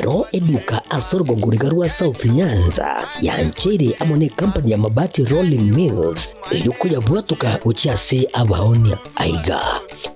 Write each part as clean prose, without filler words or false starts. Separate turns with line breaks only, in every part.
ero eduka asorgo ngurigarua South Nyanza ya Nchere amone company ya mabati Rolling Mills yuko yabwatuka uchiase abaonia aiga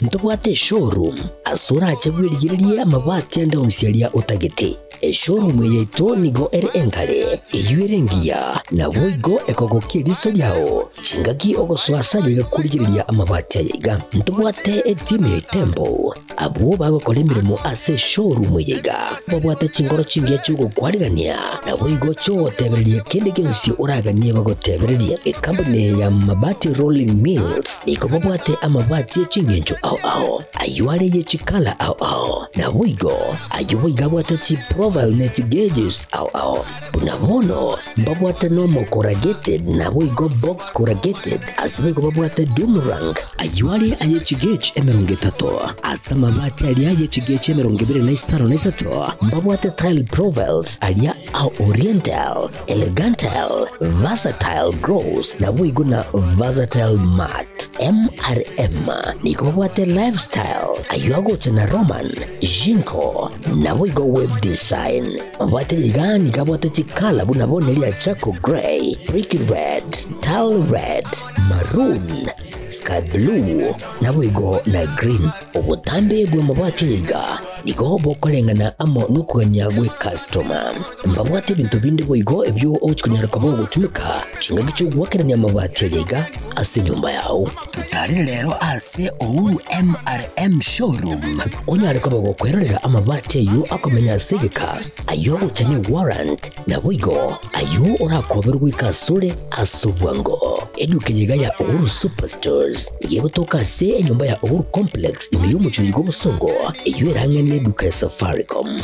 ntobwate showroom asura achagwirigirie amabati ande onsialia utagete showroom yeito nigo ere engale iyuerengia na boigo ekogokie riso yao chingaki ogoswasa yiga kurigiriria amabati yiga ntobwate team tembo abo bagokora imirimo ase showroom yiga babwate chingoro chingia chugo kwarigania na boigo cho tebereria kende gensi uraganie bagotebereria company ya mabati Rolling Mills niko babwate amabati chingenjo ao ayuare ye chikala ao na boigo ayuiga bwate chi profile net gauges ao bunabono babwate normal corrugated na boigo box corrugated asibego babwate Dumerang ayuare aye chigage emerongetato asama mabati alia aye chigage emerongibire na isaro na isato babwate tile profiles alia au oriental elegantal versatile gross na boigo na versatile mat MRM niko babwate lifestyle ayuago chana Roman Jinko na boigo web design babwate ligani kabwate chikala bunabone lia Chaco Grey brick red tile red maroon sky blue na boigo na green obutambe bwe mabwate liga niko bokolengana amo nukuganya gwe customer mbabwate bintu bindi boigo ebyo ochikunyara kabo gutumika chinga gicho gwakeranya mabwate liga ase nyumba yao tutari lero ase Ouru MRM showroom onyare kabo gukwerera amabwate yu akomenya segeka ayo uchane warrant na boigo ayo urakoberwa ikasure asubwango edukenyiga ya Ouru Superstores yegotoka se nyumba ya Ouru Complex imiyo chigo busongo iyo erangene duka ya Safaricom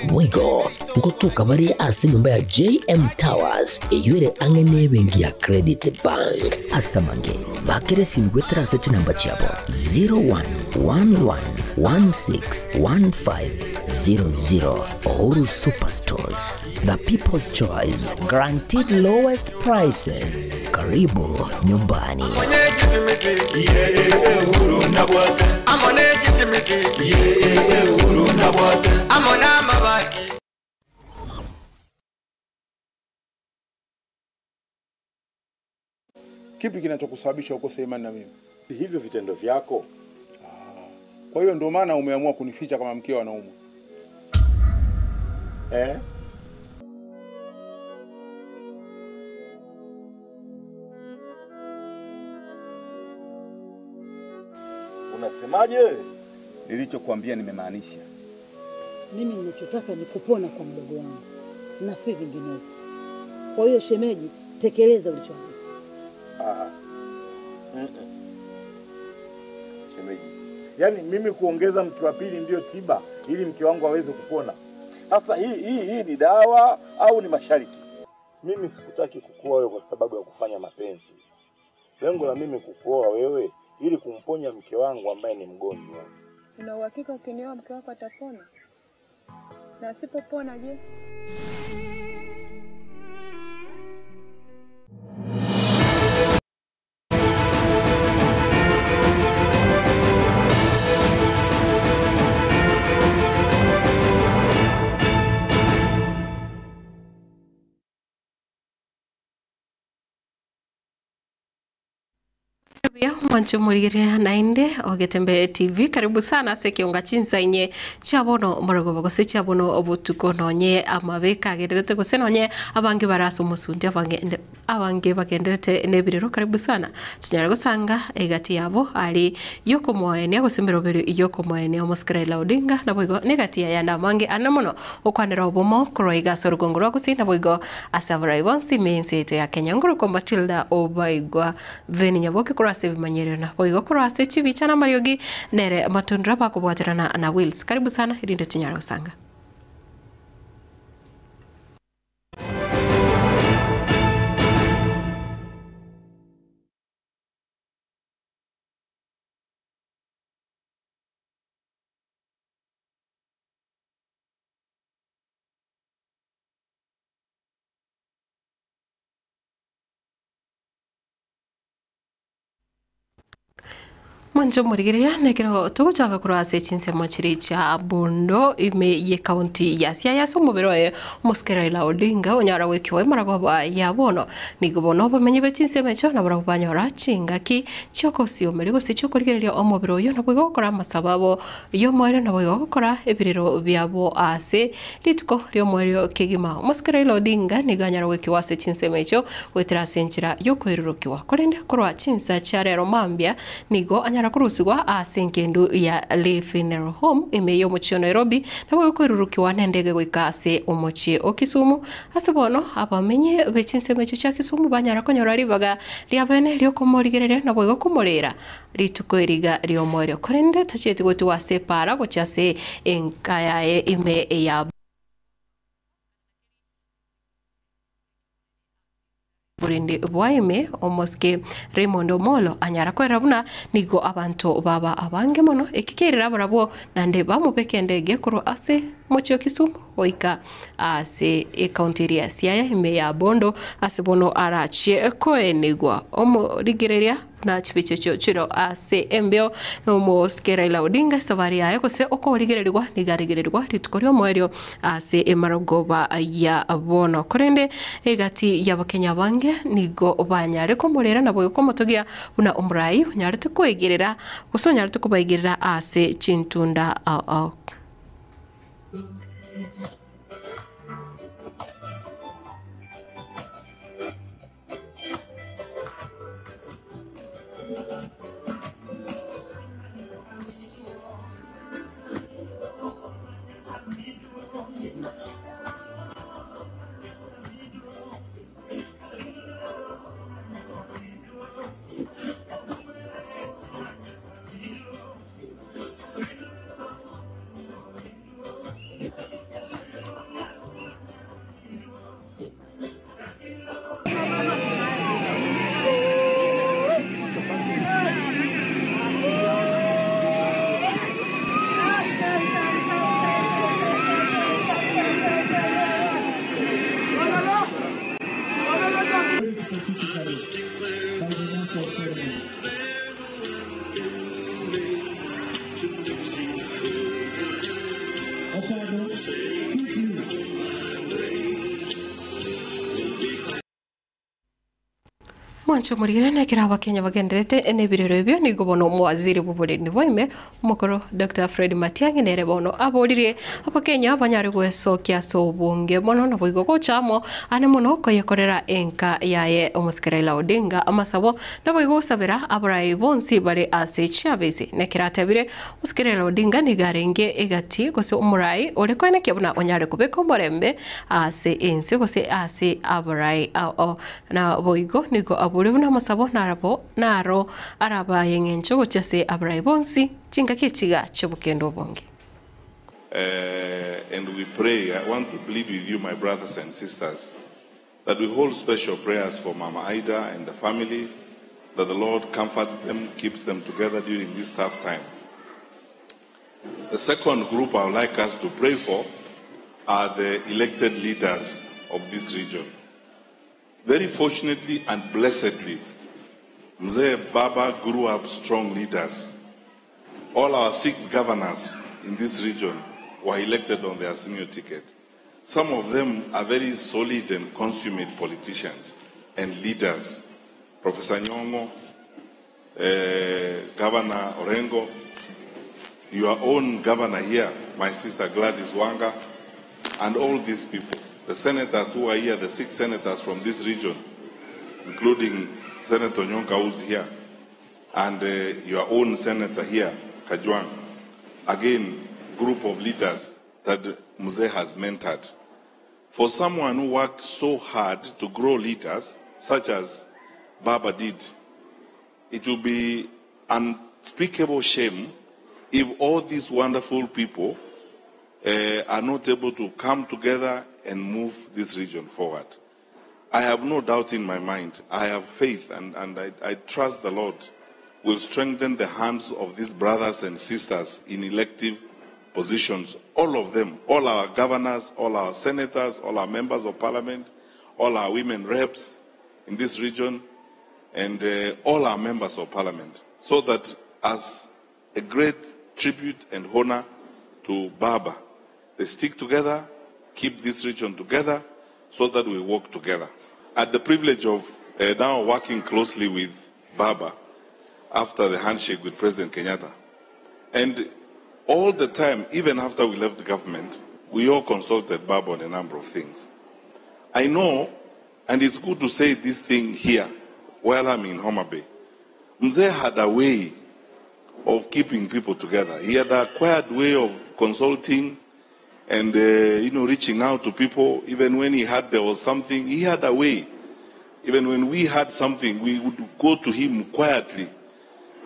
boigo ngotuka bari ase nyumba ya JM Towers iyo ere angene bengi ya Credit Bank asamange bakere simgwetera ase namba chabo 0111161500 Ouru Superstores, the people's choice, guaranteed lowest prices. Karibu nyumbani.
Kipi kinachokusababisha ukose imani na mimi?
Hivyo vitendo vyako.
Kwa hiyo ndio maana umeamua kunificha kama mkeo anaumwa.
Unasemaje? Nilichokuambia nimemaanisha.
Mimi ninachotaka ni kupona kwa mdogo wangu na si vinginevyo. Kwa hiyo shemeji, tekeleza ulichoambiwa.
Shemeji, yaani mimi kuongeza mke wa pili ndio tiba ili mke wangu aweze kupona. Sasa hii ni dawa au ni masharti? Mimi sikutaki kukuoa wewe kwa sababu ya kufanya mapenzi. Lengo la mimi kukuoa wewe ili kumponya mke wangu ambaye ni mgonjwa.
Una uhakika ukinioa mke wako atapona? Na asipopona je?
Mwancho murigire nainde Ogetembe TV karibu sana se kiunga chinsa inye chabono morogo gose chabono obutuko nonye amabeka gerete gose nonye abange baraso musundi abange bagenderete nebirero karibu sana chinyara gusanga egati yabo ali yoko moene gusembero bero yoko moene omuskrela odinga na boigo negati ya na mange anamono okwanera obomo kroiga sorgongoro gusinda boigo asavra ibonsi mensete ya Kenya ngoro kombatilda obaigwa veni nyaboke kurase bimanyerena boigo kurase chibichana mariogi nere matundra bakubwaterana na Wills karibu sana irinde chinyara gusanga. Mwanjo murigiria nekiro tuguchaka kurase chinsemo chiri cha Bondo ime ye county ya Siaya so muberoe muskera ila Odinga onyara wekiwe maragoba ya bono nigobono bamenye bechinsemo cho na barabanyora chingaki choko sio merigo se choko rigereria omubero yo nabwo gukora masababo yo mwere nabwo gukora ebiriro byabo ase lituko ryo mwere kigima muskera ila Odinga niganyara wekiwa se chinsemo cho wetera senchira yo kwerurukiwa korende korwa chinsa cha rero mambia nigo anyara kurusigwa asenkendu ya Le Funeral Home imeyo muchio Nairobi nabwo kwerurukiwa nendege gwikase omuchie okisumu asebono abamenye bechinsemo cha Kisumu banyara konyora ribaga liabene ryo komorigerere nabwo kumorera litukweriga ryo mwere korende tacheti gwetu wase para gochase enkayae ime ya burindi bwaime omoske Raymond Omolo anyara kwera buna nigo abantu baba abange mono ekikerera barabo nande bamupekendege kuro ase mochio Kisumu oika ase county ya Siaya ime ya Bondo ase bono arachie koenigwa omo rigereria na chipicho chiro ase embeo no moskera ila Odinga savari ya kose oko rigererwa nigarigererwa litukorio mwerio ase emaragoba ya bono korende egati ya bakenya bange nigo banyare komorera nabo komotogia una umrai nyare tukwegerera guso nyare tukubagerera ase chintunda Mwancho murigire nekira abakenya bagenderete enebirero ebyo nigobono mwaziri bubulini boime mukoro Dr. Fred Matiang'i nerebono aborire abakenya abanyare gwesokia so bunge mono na boigo gochamo ane mono koyekorera enka yaye omuskera ila Odinga amasabo na boigo sabira abarai bonsi bare ase chabese nekira tabire muskera ila Odinga nigarenge egati gose umurai ole kwene kebuna onyare kubeko morembe ase ense gose ase abarai na boigo nigo Ulibuna masabo naro araba yengencho gochase abraibonsi chinga kichiga chobukendo bonge.
And we pray, I want to plead with you, my brothers and sisters, that we hold special prayers for Mama Ida and the family, that the Lord comforts them, keeps them together during this tough time. The second group I would like us to pray for are the elected leaders of this region. Very fortunately and blessedly, Mzee Baba grew up strong leaders. All our 6 governors in this region were elected on their senior ticket. Some of them are very solid and consummate politicians and leaders. Professor Nyong'o, Governor Orengo, your own governor here, my sister Gladys Wanga, and all these people. The senators who are here, the 6 senators from this region, including Senator Nyonka who's here, and your own senator here, Kajwang. Again, group of leaders that Mzee has mentored. For someone who worked so hard to grow leaders, such as Baba did, it will be unspeakable shame if all these wonderful people are not able to come together and move this region forward. I have no doubt in my mind. I have faith and I trust the Lord will strengthen the hands of these brothers and sisters in elective positions. All of them, all our governors, all our senators, all our members of parliament, all our women reps in this region, and all our members of parliament, so that as a great tribute and honor to Baba. They stick together, keep this region together, so that we work together. I had the privilege of now working closely with Baba after the handshake with President Kenyatta. And all the time, even after we left the government, we all consulted Baba on a number of things. I know, and it's good to say this thing here while I'm in Homa Bay, Mzee had a way of keeping people together. He had an acquired way of consulting and reaching out to people. Even when there was something, he had a way. Even when we had something, we would go to him quietly.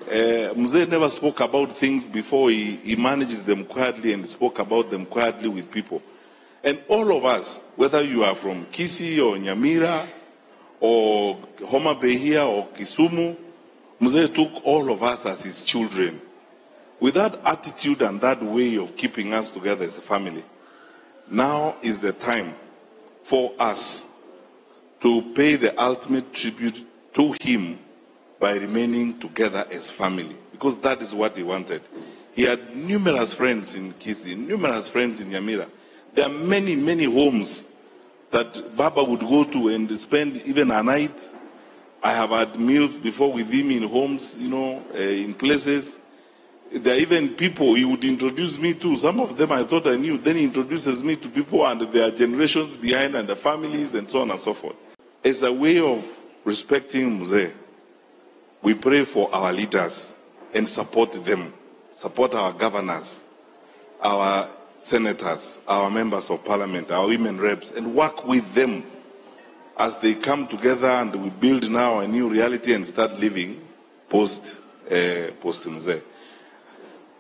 Mzee never spoke about things before. He managed them quietly and spoke about them quietly with people. And all of us, whether you are from Kisii or Nyamira or Homa Bay here or Kisumu, Mzee took all of us as his children. With that attitude and that way of keeping us together as a family, now is the time for us to pay the ultimate tribute to him by remaining together as family, because that is what he wanted. He had numerous friends in Kisii, numerous friends in Nyamira. There are many, many homes that Baba would go to and spend even a night. I have had meals before with him in homes, in places. There are even people he would introduce me to. Some of them I thought I knew. Then he introduces me to people and their generations behind and the families and so on and so forth. As a way of respecting Mzee, we pray for our leaders and support them, support our governors, our senators, our members of parliament, our women reps, and work with them as they come together and we build now a new reality and start living post Mzee.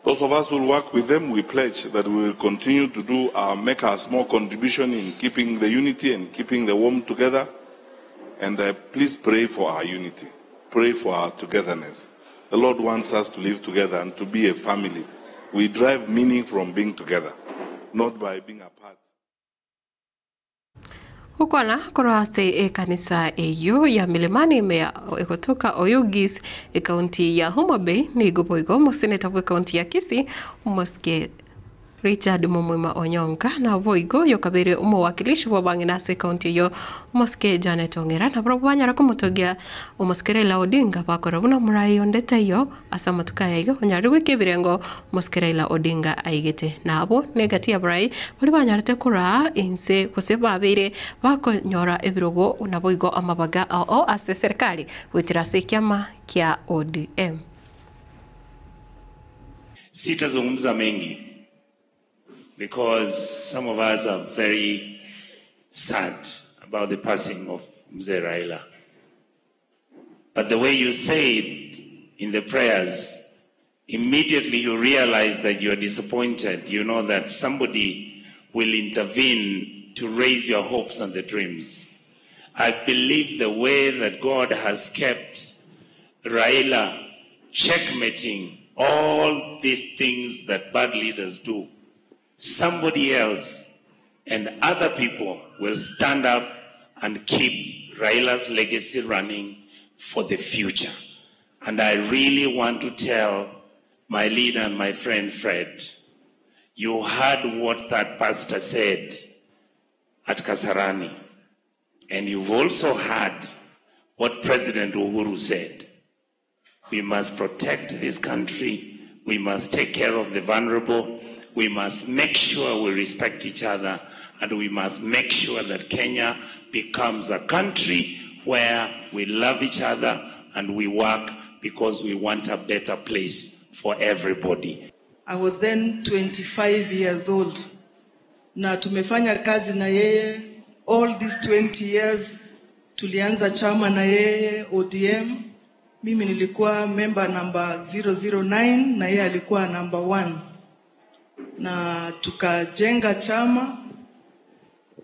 Those of us who will work with them, we pledge that we will continue to make our small contribution in keeping the unity and keeping the warmth together. And please pray for our unity. Pray for our togetherness. The Lord wants us to live together and to be a family. We derive meaning from being together, not by being apart.
Ukwana kurase kanisa eyo ya Milimani mea kutoka Oyugis kaunti ya Homa Bay ni guboigo museneta wa kaunti ya Kisii Moske Richard Mumwima Onyonga na voigo yokabere umwakilishi wa Banginase kaunti yo Moske Janet Ongera na probanya kumutogia Moske Raila Odinga bakora buna murai ondeta yo asamatuka yayo onyaruwe kebirengo Moske Raila Odinga aigete nabo negatia brai bali banyarete kura inse koseba abere bakonyora ebirogo unaboigo amabaga o ase serikali witirase kyama kya ODM.
Sitazungumza mengi because some of us are very sad about the passing of Mzee Raila. But the way you said in the prayers, immediately you realize that you are disappointed. You know that somebody will intervene to raise your hopes and the dreams. I believe the way that God has kept Raila checkmating all these things that bad leaders do, somebody else and other people will stand up and keep Raila's legacy running for the future. And I really want to tell my leader and my friend Fred, you heard what that pastor said at Kasarani, and you've also heard what President Uhuru said. We must protect this country. We must take care of the vulnerable. We must make sure we respect each other, and we must make sure that Kenya becomes a country where we love each other and we work because we want a better place for everybody.
I was then 25 years old. Na tumefanya kazi na yeye all these 20 years. Tulianza chama na yeye ODM. Mimi nilikuwa member number 009 na yeye alikuwa number 1. Na tukajenga chama.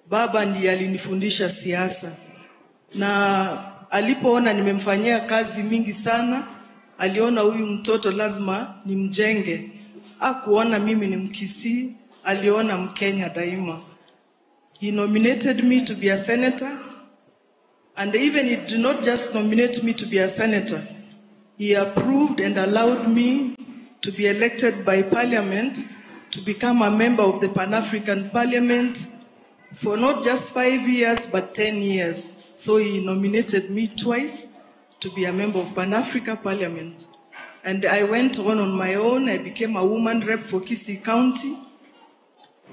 Baba ndiye alinifundisha siasa. Na alipoona nimemfanyia kazi mingi sana, aliona huyu mtoto lazima nimjenge. Hakuona mimi ni Mkisii, aliona Mkenya daima. He nominated me to be a senator, and even he did not just nominate me to be a senator. he approved and allowed me to be elected by Parliament to become a member of the Pan-African Parliament for not just 5 years, but 10 years. So he nominated me twice to be a member of Pan-Africa Parliament. And I went on my own. I became a woman rep for Kisii County.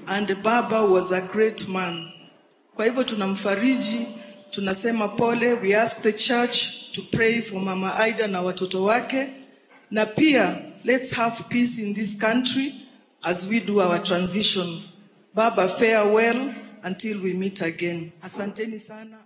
And Baba was a great man. Kwa hivyo tunamfariji, tunasema pole. We ask the church to pray for Mama Aida na watoto wake. Na pia, let's have peace in this country as we do our transition. Baba, farewell until we meet again. Asanteni sana.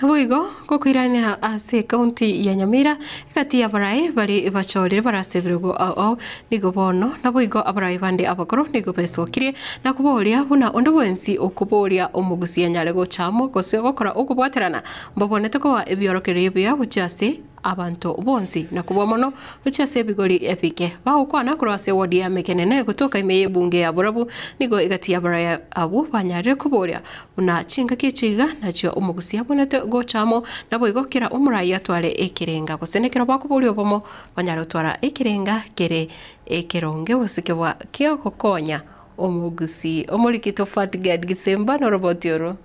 Nabuigo kukwirania ase county ya Nyamira ikati ya barai bari bachorire barasebirego au nigo bono nabuigo abarai bande abakoro nigo besokire na kuboria buna ondo bwensi okuboria omugusia nyarego chamo gose gokora okubwaterana mbabonete ko ebiorokere bya buchase abantu bonsi na kubwa mono buchase bigori epike baukwana kurase wodi ya mekenene kutoka imeye bunge ya Burabu nigo igati ya barai abu banyare kuboria una chinga kichiga nacho omugusia bonete gochamo nabuigo kira umurai atware ekirenga gusenekera bakuburio bomo banyare twara ekirenga kere ekironge usikebwa kio kokonya omugusi omurikito Fatgad Gisemba no robotioro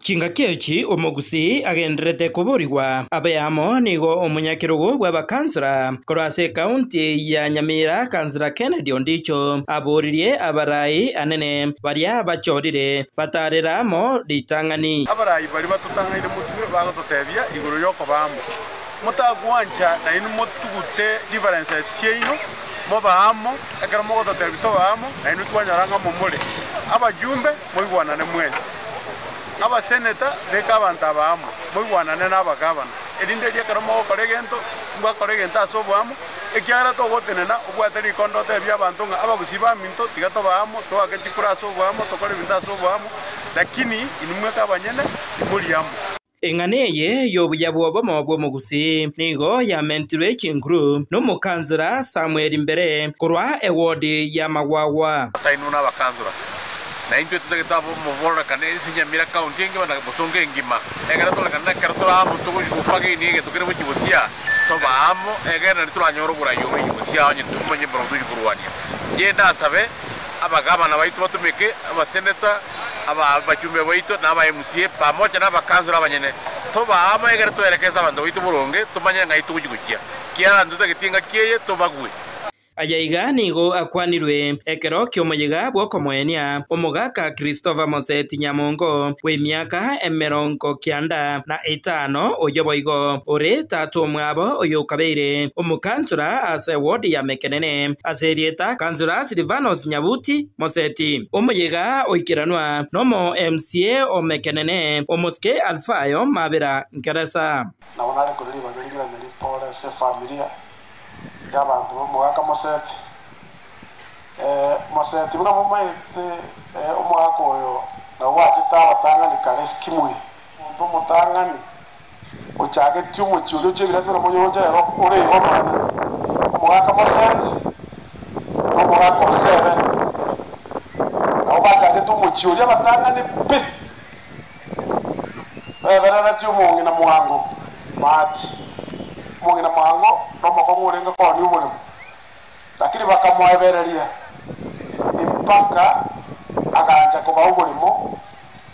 Chinga kiechi omugusi agendrete kuburigwa abayamo nigo omunyakirugo gwa bakansura korase county ya Nyamira kansura Kennedy Ondicho aburirie abarai anene baria bachorire batareramo litangani
abarai bari batutangaire mutwe bagototebia iguru yoko bamo mutagwancha na inu mutugute differences cheino mobamo ekara mogototebito bamo na inu twanyaranga mumule abajumbe moigwana ne mwezi aba senator beka abantu abamo moigwanane n'abagabana erinde rye karamo koregento ngwa koregenta asobwamo ekyara to gotenena obwateri kondo te bya abantu nga ababusiba minto tigato bamo to agenti kura asobwamo to kore binta asobwamo lakini inumwe kabanyene imuriamo
Enganeye yobuya bwobomo bwomugusi nigo ya menture chinkuru no mukanzira Samuel Mbere kurwa ewodi ya Magwawa
tainuna bakanzura na into tutagitabo muvora kanesi Nyamira county ngi bana busonge ngima egera tolakana kartora amuntu kupage ni tukire buchibusia to baamo egera ntulanyoro burayo buchibusia onye tumenye brodu kurwania yenda sabe abagabana baitu batumeke abaseneta abachumbe baitu na aba MCA pamoja na bakanzura abanyene to baamo egera twerekeza abantu baitu buronge tumanye ngaitu kuchikuchia kia nduta gitinga kiye to bagwe
Ayaiga nigo akwanirwe ekero kyomoyiga bwokomwenia omugaka Christopher Moseti Nyamongo we miaka 95 oyoboigo ore tatu omwabo oyokabeire omukansura ase wodi ya Mekenene aserieta kansura Silvanos Nyabuti Moseti omoyiga oikiranwa nomo MCA o Mekenene omoske Alfayo Mabera Nkeresa
na onale kuriba girigira militore se familia y'abantu bomugaka Moseti Moseti buna mumaite omugaka oyo na watita batangani karesi kimwe ndo mutangani ochage tyumu cyulo cyebira twa moyo cyero ore omwana omugaka Moseti omugaka osebe na obachage tumu cyulo batangani pe berara tyumu ngina muhango mati mungina muhango nomokongurenga kwa nyubulimo lakini bakamwebereria impaka aganja kuba ubulimo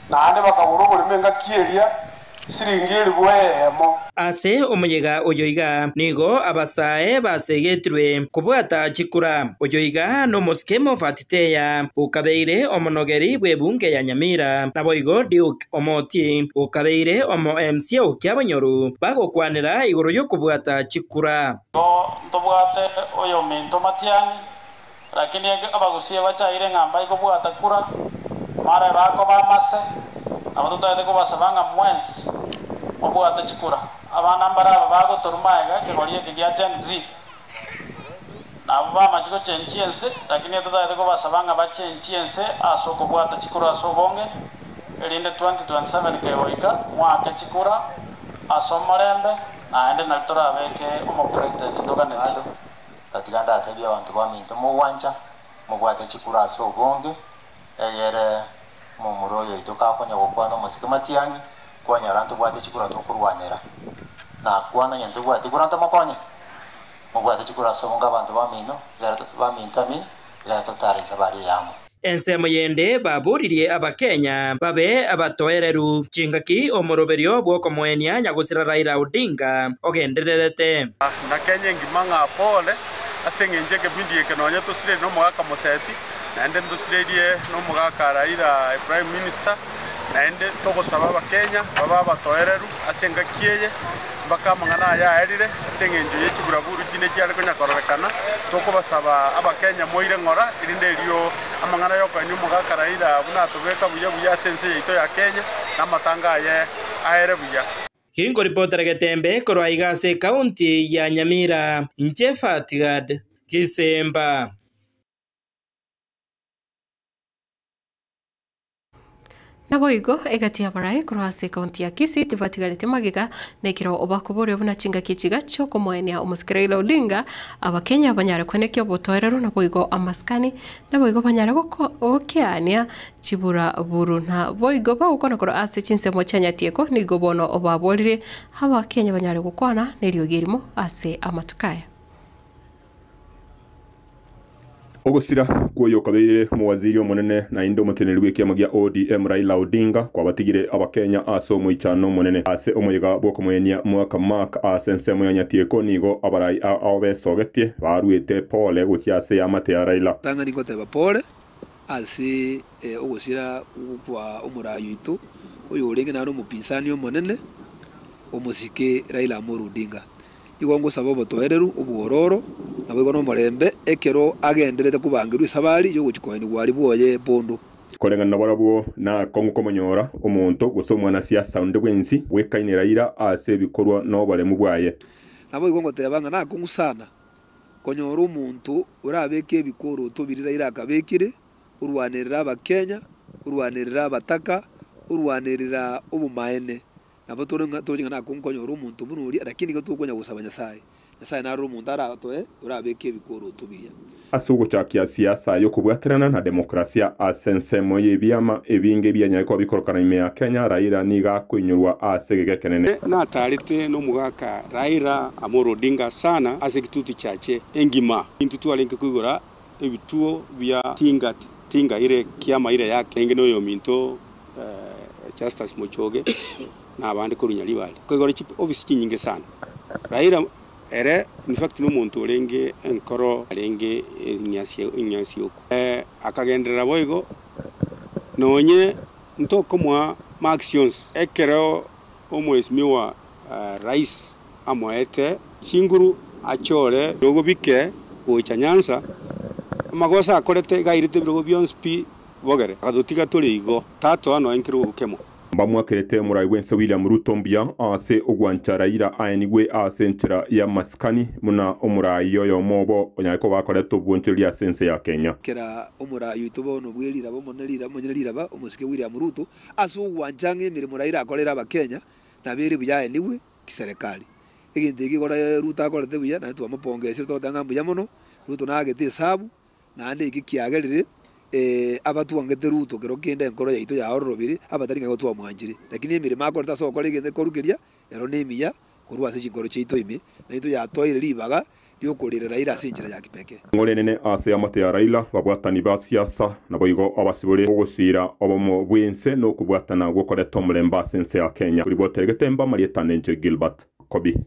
na ande bakabura ubulimo ngakieria siringiri bwemo
ase omuyiga oyoiga nigo abasae basegetirwe kubwata chikura oyoiga no moskemo fatiteya ukabeire omonogeri bwebunge ya Nyamira naboigo Duke Omoti ukabeire omo MC okyabonyoru bagokwanira iguru yo kubwata chikura
ntobwate oyo minto matiangi lakini abagusie bachaire ngamba ikobwata kura mara bako bamase abatotaite kubasabanga mwensi obwata chikura abana mbara bago torumaega kegorie kigia Gen Z na baba machiko chenchiense lakini totaite kubasabanga bachenchiense asoko bwata chikura asobonge elinde 2027 keoika mwaka chikura asomorembe na ende nalitora abeke omo president tokaneti
tatiganda atebya abantu baminto muwanja mubwate chikura asobonge egere mumuroyo itokakonya gokwana musike matiangi kwanyara ntubwate chikura tukurwanira na kwana nyantubwate kuranta makonye mubwate chikura songa abantu bamino bamintami gatotariza bari yamu
ensemo yende baburirie abakenya babe abatoereru chingaki omoroberio bwokomwenia nyagusira Raila Odinga ogendererete
na Kenya ngimanga pole asengenje kebindi kenonye tusire no mwaka moseti naende ndusire no mwaka Raila Prime Minister naende togosaba abakenya baba batoereru asengakiye baka mangana ya erire asengenje yekiburaburu kine cyane konyakorrekana tokobasaba abakenya moire ngora irinde riyo amangana yo kwanyu mwaka Raila buna tobeka buya sense yito ya Kenya namatanga ye aere buya
Hingo reporter Getembe korwa igase county ya Nyamira Nchefatigad Kisemba
Naboigo egatia barai kurase county ya Kisii tivatigalete magiga nekiro obakobore buna chinga kichiga cyo komwenia Raila Odinga abakenya banyare kwenekyo botoerero naboigo amaskani naboigo banyare gokiania chibura buru na boigo bagukona koro ase chinsemo chanyatieko nigo bono obabolire abakenya banyare gukwana nerio girimo ase amatukaya
Ogusira kuyo kabire mu waziri omunene na indo muteneri w'ekiama gya ODM Raila Odinga kwa batigire abakenya aso mu ichano munene ase omuyiga bwokomwenia mwaka mark asensemo yanyatieko nigo abarai abesogetie baruete pole gukiase ya mate ya Raila
tanga niko teba pole ase ogusira kwa omurayo itu oyo urenge naro mupinsani omunene omusike Raila Amolo Odinga igongo sabobo toereru obuororo nabo no morembe ekero agenderete kubangiru isabari yo guchikoeni gwari bwoye bondo
korenga nabarabwo na kongo komonyora omuntu gusomwa na siasa unde bwensi wekaine Raila ase bikorwa no bare mu bwaye
nabo igongo tebanga na kongo sana konyora umuntu urabeke bikoro tobirira Raila akabekire urwanirira abakenya urwanirira abataka urwanirira obumaene nabo toringa na kongo konyora umuntu munuri lakini gotukonya gusaba Nyasaye naro umuntu aratoe urabeke bikoro tubiria
asugo chakia siasa yo kubwaterana na demokrasia asensemo yebiama ebinge byanyako bikorokana ime ya Kenya Raila niga kwinyurwa asegege kenene
na tarite no mugaka Raila Amolo Odinga sana asegituti chache engima intutu alenke kwigora ebituo bya tinga ire kiama ire yake engeno yo minto Justice Muchoge na abandi ko runyalibali kwigora office kinyinge sana Raila ere in fact no muntu olenge enkoro alenge inyasio akagendera boigo nonye ntoko mwa actions ekero omwesimiwa rais amoete chinguru achore rogo bike ocha Nyanza magosa akorete gairite rogo byonspi bogere adotiga toligo tato ano enkiro ukemo
bamwakerete murai wense William Ruto mbia ase ogwancha Raila aenigwe ase nchira ya maskani muna omurai yoyo mobo onyako bakoreto bwoncheria sense ya Kenya
kera omurai utobo no bwirira bo monelira ba omusike William Ruto aso ogwanjange mirimo Raila akorera abakenya na biri buya enigwe kiserikali eginde gikora Ruto akorete buya na tu amapongese totanga buya mono Ruto na agete sabu na ande ikiagerire abatu wangete Ruto kero kende enkoro yaito ya orobiri abatari ngo tuwa mwanjire lakini emire makoreta so korigende korugeria ero nemiya kurwa se chikoro chito ime na ito ya toire libaga lyokorera Raila sinjira ya kipeke
ngorenene ase amate ya Raila babwatani ba siasa na boigo abasibore ogusira obomo bwense no kubwatana gukoreta omulemba sense ya Kenya kuri botegetemba Marieta Nenje Gilbert Kobi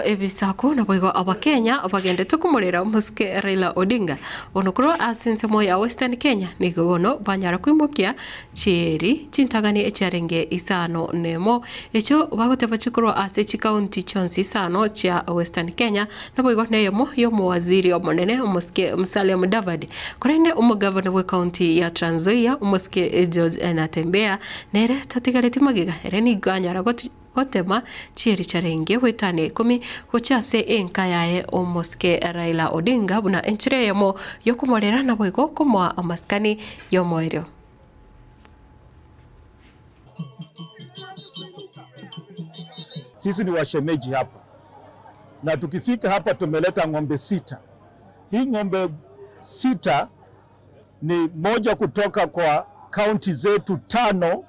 ebisako naboigo abakenya abagendete kumurera musike Raila Odinga onokro asensemo ya Western Kenya nigono banyara kwimukia cheri chintagani echarenge isano nemo echo bagoteba chikoro ase county chonsi isano cha Western Kenya naboigo neyemo yo muwaziri omonene musike Musalia Mudavadi korende umugavana we county ya Trans Nzoia musike George Natembeya nere tatigareti magiga ereni ganyara gotema chiri charenge wetane komi kochase enka yae omoske Raila Odinga buna enchire yamo yokumorera na boigo komwa amaskani yomoero
sisi ni washemeji hapa na tukifika hapa tumeleta ng'ombe 6. Hii ng'ombe 6 ni moja kutoka kwa kaunti zetu 5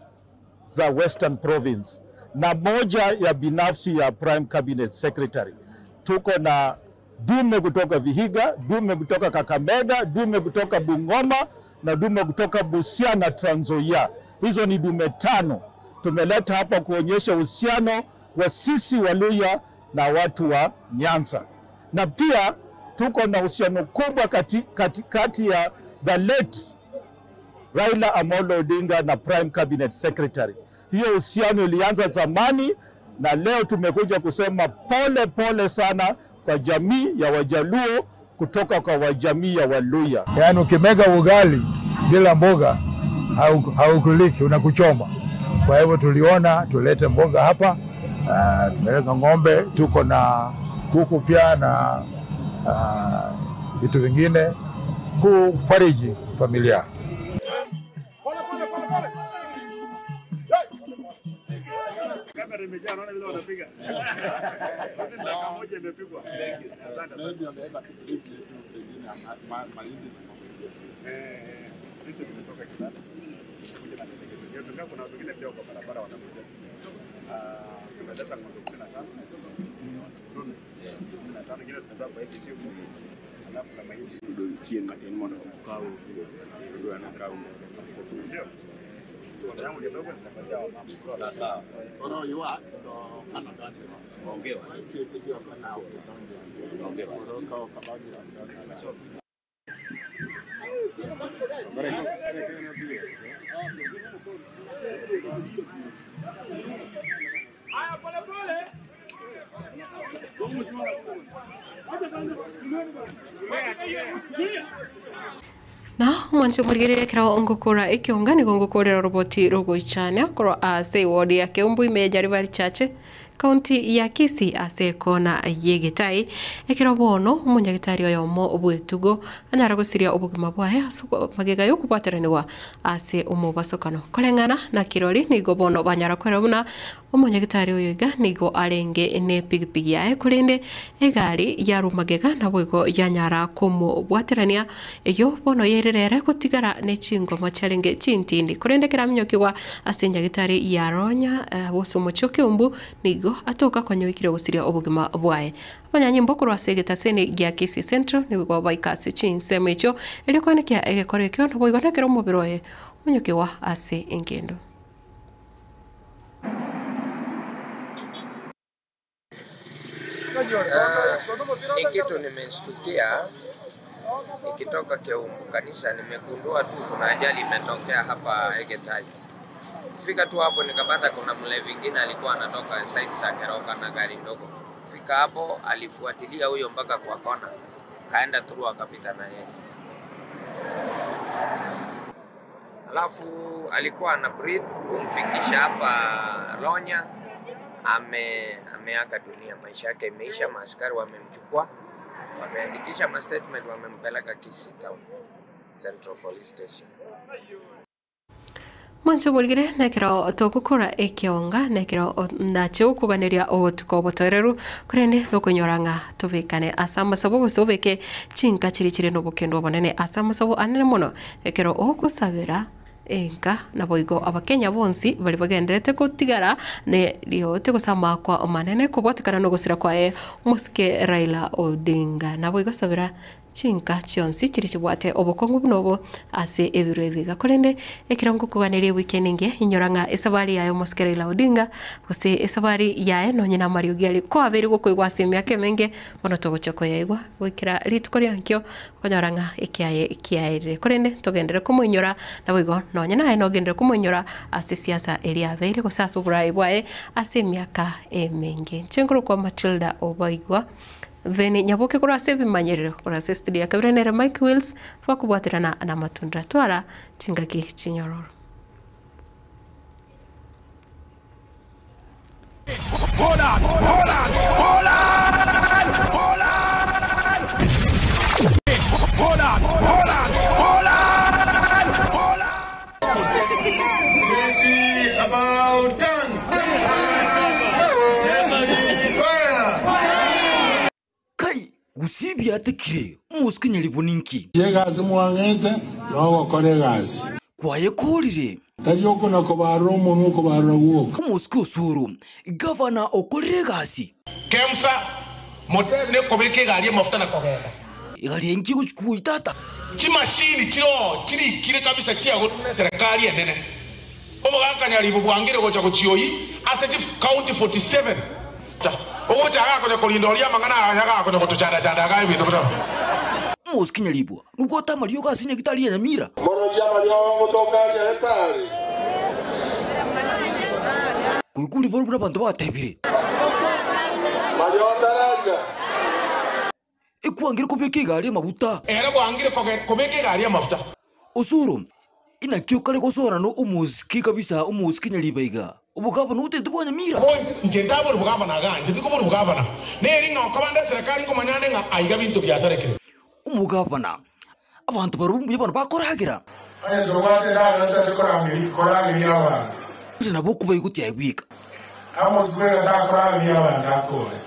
za Western Province na moja ya binafsi ya Prime Cabinet Secretary. Tuko na dume kutoka Vihiga, dume kutoka Kakamega, dume kutoka Bungoma na dume kutoka Busia na Trans Nzoia. Hizo ni dume 5 tumeleta hapa kuonyesha uhusiano wa sisi Waluhya na watu wa Nyanza. Na pia tuko na uhusiano kubwa kati ya the late Raila Amolo Odinga na Prime Cabinet Secretary. Hiyo uhusiano ilianza zamani na leo tumekuja kusema pole pole sana kwa jamii ya Wajaluo kutoka kwa wajamii ya Waluhya.
Yaani ukimega ugali bila mboga haukuliki, unakuchoma. Kwa hivyo tuliona tulete mboga hapa, tumeleta ng'ombe, tuko na kuku pia na vitu vingine kufariji familia.
Na mwanzo murigere kira ongokora ikiongani gongokorera roboti rogo ichania koro ase wodi ya Keumbu imejari bari chache kaunti ya Kisii ase kona yegetai ekira bono umunyagitari oyomo obwetugo anyara gusiria obugima bwae asuko magega yo kubateraniwa ase umubasokano kolengana na kirori nigo bono banyara kwera buna umunyagitari oyoiga nigo arenge ne pigipigi yae kurinde egari yaru magega na bwego yanyara komo bwaterania eyo bono yerere kutigara ne chingo macharenge chintindi kurinde kiramnyokigwa ase nyagitari yaronya boso mochoke umbu nigo atoka konyoikire gusiria obugima bwae abanyanyi mbokuru asegeta sene gya Kisii Central nigo baikasi chinsemo icho elikonekia egekore kyo no boigo nakero mubiroye munyokiwa ase engendo.
Ni kitu nimeshtukia nikitoka Keumbu kanisa, nimegundua tu kuna ajali imetokea hapa Egetai. Fika tu hapo nikapata kuna mlevi vingine alikuwa anatoka side za Keroka na gari ndogo. Fika hapo alifuatilia huyo mpaka kwa kona, kaenda through akapita na yeye. Alafu alikuwa ana breathe kumfikisha hapa Ronya, ameaga dunia, maisha yake imeisha. Maaskari wamemchukua, wameandikisha ma statement, wamempeleka Kisii Town Central Police Station.
Mwanzo bulgire nekero tokukora ekionga nekero nache ukuganiria otuko botoreru kurende lokonyoranga tobekane asama sabo gusubeke chinka chirichire no bukendo bonene asama sabo anene mono ekero okusabira enka na boigo abakenya bonsi bali bagenderete kutigara ne liote kusama kwa manene kubwatikana no gusira kwa musike Raila Odinga na boigo sabira chinka chionsi chirichibwate obukongu bunobo ase ebiro ebiga korende ekirango kuganire weekendinge inyoranga esabari yayo musike Raila Odinga kose esabari yae no nyina Mario Giali ko aberi gokwigwa semi yake menge bono togochoko yaigwa wikira litukori ankyo konyoranga ikiaire korende togendere kumuinyora na boigo no nyina no gendere kumuinyora ase siasa elia beire gosasa burai bwae ase miaka emenge chenguru kwa Matilda Obaigwa Veni nyaboke kura sebi manyerero kura studio kabrenere Mike Wills fakubwatirana na matunda twara chingaki chinyororo.
About done.
gusibia atekire umusikinya liboninki
yegazi mwangete no koregazi
kwaye kurire
tajoko na kobaromo no kobarwo
umusiki usuru governor okurire gasi
kemsa motel ne kobeke gari mafuta na kogera
igari enki kuitata
chimashini chiri kire kabisa chiago serikali enene omugakanya libo bwangire gocha kuchioyi ase county 47 ogo chaga kone kolindoria mangana yaga kone kutuchanda chanda ga ibintu bito
musikinya libo nuko tamalio gasinya kitali ya Nyamira
mono jama yo motoka ya hekari
kuikuli bora bantu batebire
mayondaraja
ikuangire kubeke gari mabuta
era bwangire kubeke gari mafuta
usuru inakyo kale gosora no umusiki kabisa umusikinya libaiga ubugava no utete bwa Nyamira
nje ndabo ubugava naganje ndiko ubugava na neri nga kabanda serikali ngo manyane nga aiga bintu byasarekire
umugava abantu barumbuye abantu bakoragira
ndogwatera korangi abantu
nabo kuba iguti ayibika
amuzwega ndakorangi abantu akore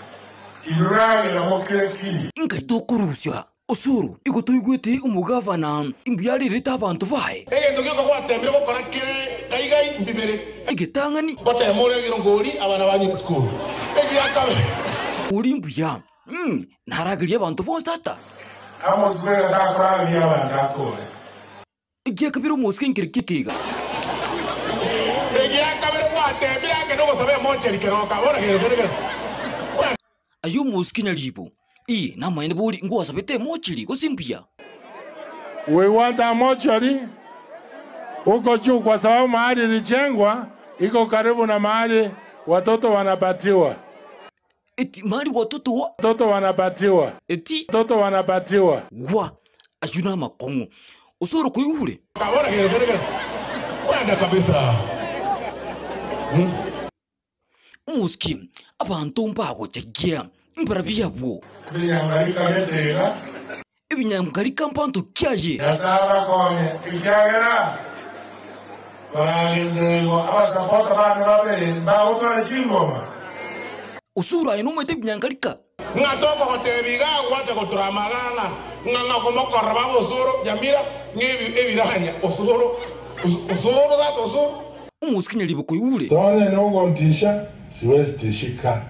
irurangi na mokireki
ingatokurusya usuru igutuigwiti umugava imbuyari rita abantu bae
ndogyo kwatembera gukora kire kaigai mbibere
igitangani
batemore ngirongori abana banyi school egiyakabe
ulimbuya naragiria abantu bose tata
amuzwega ndakorangi abantu akore
igiyakabira umusiki nkirikikiga
egiyakabira kwatembera ngeno gosabe moncheri keroka bora gere
ayo musikinya libo na maine boli ngo asabete mochiri gosimpia
we want a mochari huko juu kwa sababu mahali ilijengwa iko karibu na mahali watoto wanapatiwa
eti mahali watoto
wanapatiwa
eti
watoto wanapatiwa
wa ayuna makongo usoro kuyule
kabona gere wanda kabisa
musiki abantu mpago chagia imparabia bwo
binyangarika netega
ibinyangarika mpanto kyaje
nasaba konye icyagera baragendo abasapota bana babe bautore chingoma
usura ino mwete binyangarika
ngatoko hotebiga wacha kuturamaganga nganga komokora babo usuru Nyamira ngebi ebiranya usuru that usuru
umusikinya libo kuyule
tone no ngontisha siwezi tishika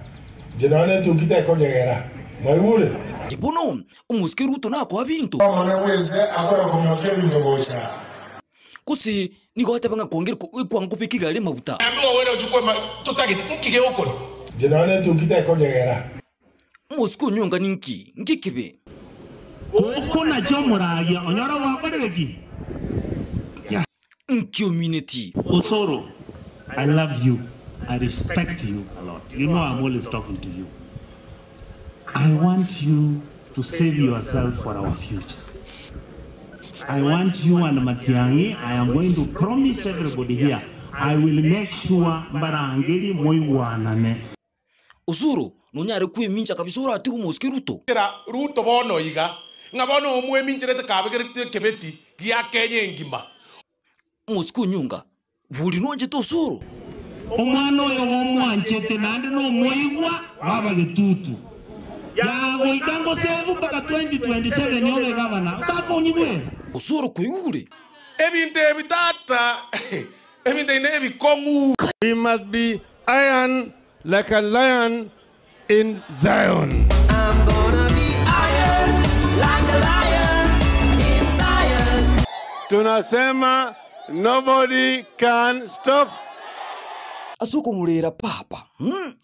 jenane tukite kongera mwayule
kibono umusiki ruto nako abintu
mwana weze akora kumyoke bintu gocha
kusi niko hatebanga kongera kwangu pikigale mabuta
ambiwa wewe uchukue tutageti nkige huko
jenane tukite kongera
umusiki unyonga nkikibe
uko na chomuragia onyora wakoreki
community
Osoro, I love you. I respect you a lot. You know I'm always talking to you. I want you to save yourself for our future. I want you and Matiangi, I am going to promise everybody here, I will make sure Mbarangeli moiwanane.
Osoro, nonyare kuwe mincha kabisora ati umusiki ruto.
Ruto bono iga, ngabono umwe mincha rete kabegere kebeti, giya kenye ngimba.
Umusiki unyunga, buli nonje to Osoro.
Omwana oyo w'omwanchete nandi n'omwigwa waba gitutu yagoitango sevu mpaka 2027 yobe gavana utakunyibwe
Osoro kuyule
ebintu ebitata ebintu ebikongu.
We must be iron like a lion in Zion.
I'm gonna be iron like a lion in Zion.
Tunasema nobody can stop.
Asuko mulera papa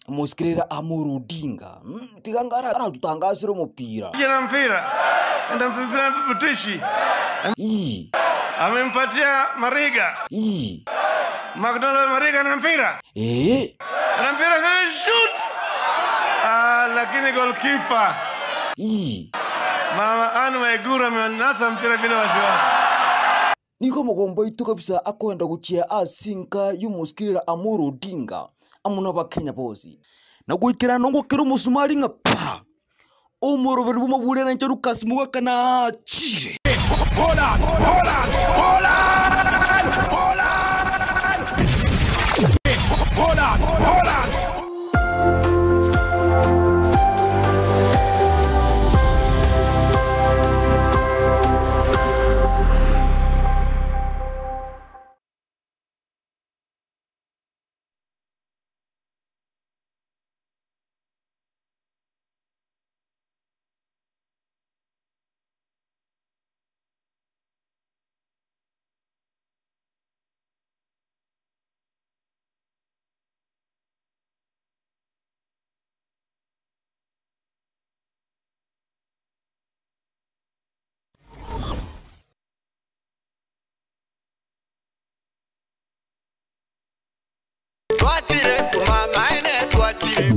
musikirira Amuru Odinga tigangara aratutangasira umupira
Jina mpira enda mpira Butishi amempatia Mariga McDonald Mariga na mpira na mpira na shoot lakini goalkeeper Mama Anu Waiguru amenasa mpira bila wasiwasi.
Niko mugomba itu kabisa akwenda gucia asinka y'umusikirira Amuru Odinga amuna bakenya bosi nagwikira no ngokera umusumari nka pa umuroberi bumabulera nje Lucas Mugakana chire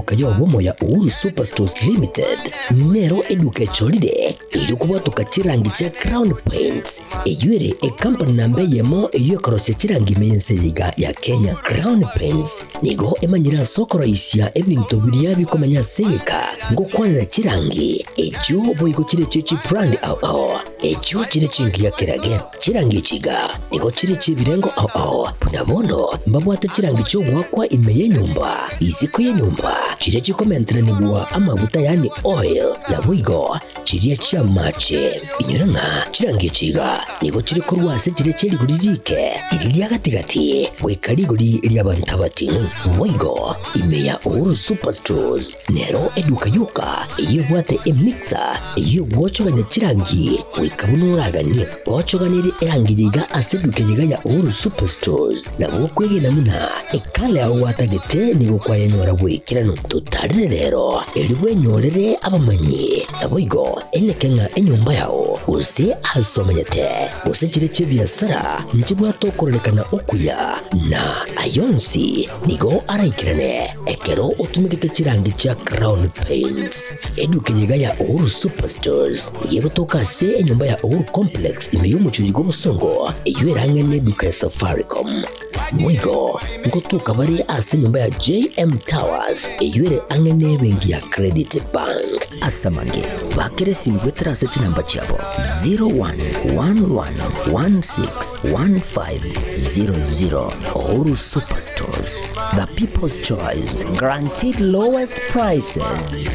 eduka yobomo ya Uhuru Superstores Limited nero eduka echolide ilikuwa tukachirangi cha Crown Paints eyuere company nambe yemo eyokorose chirangi mense yiga ya Kenya. Crown Paints nigo emanyira soko raisia ebintu biria bikomanya seka ngo kwanira chirangi ejo boyiko chire chichi brand ao ejo chire chingi ya kirage chirangi chiga nigo chire chibirengo ao punabono mbabwata chirangi cyo wakwa imeye nyumba iziko ye nyumba chire chikomentra nibwa amavuta yani oil na buigo chire chia mache inyuranga chirangi chiga nigo chire kurwase chire chiri guririke iriya gatigati wekariguri iriya bantabatinu buigo imeya Uhuru Superstores nero eduka yuka iyo bwate emixer iyo bwochoganya chirangi wikabunuraganye bwochoganire erangi yiga aseduke yiga ya Uhuru Superstores na bokwege namuna ekale aho watagete nigo kwa yenyora bwikirano tutarire rero elibwe nyorere abamanyi aboigo enekenga enyumba yao use asomanyete use chire chibiasara njibwa tokorelekana okuya na ayonsi nigo araikirane ekero utumikite chirangi cha Crown Paints eduke yiga ya Uhuru Superstores yego toka se enyumba ya Uhuru Complex imeyumuchuri gobusongo eyuerange neduka ya Safaricom mwigo ngotuka bari ase nyumba ya JM Towers eyuere angene bengi ya Credit Bank asamange bakere simgwe trase chinamba chabo 0111161500 Uhuru Superstores, the people's choice, guaranteed lowest prices.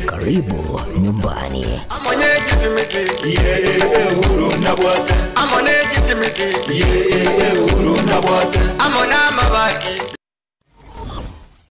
Karibu nyumbani.
Amone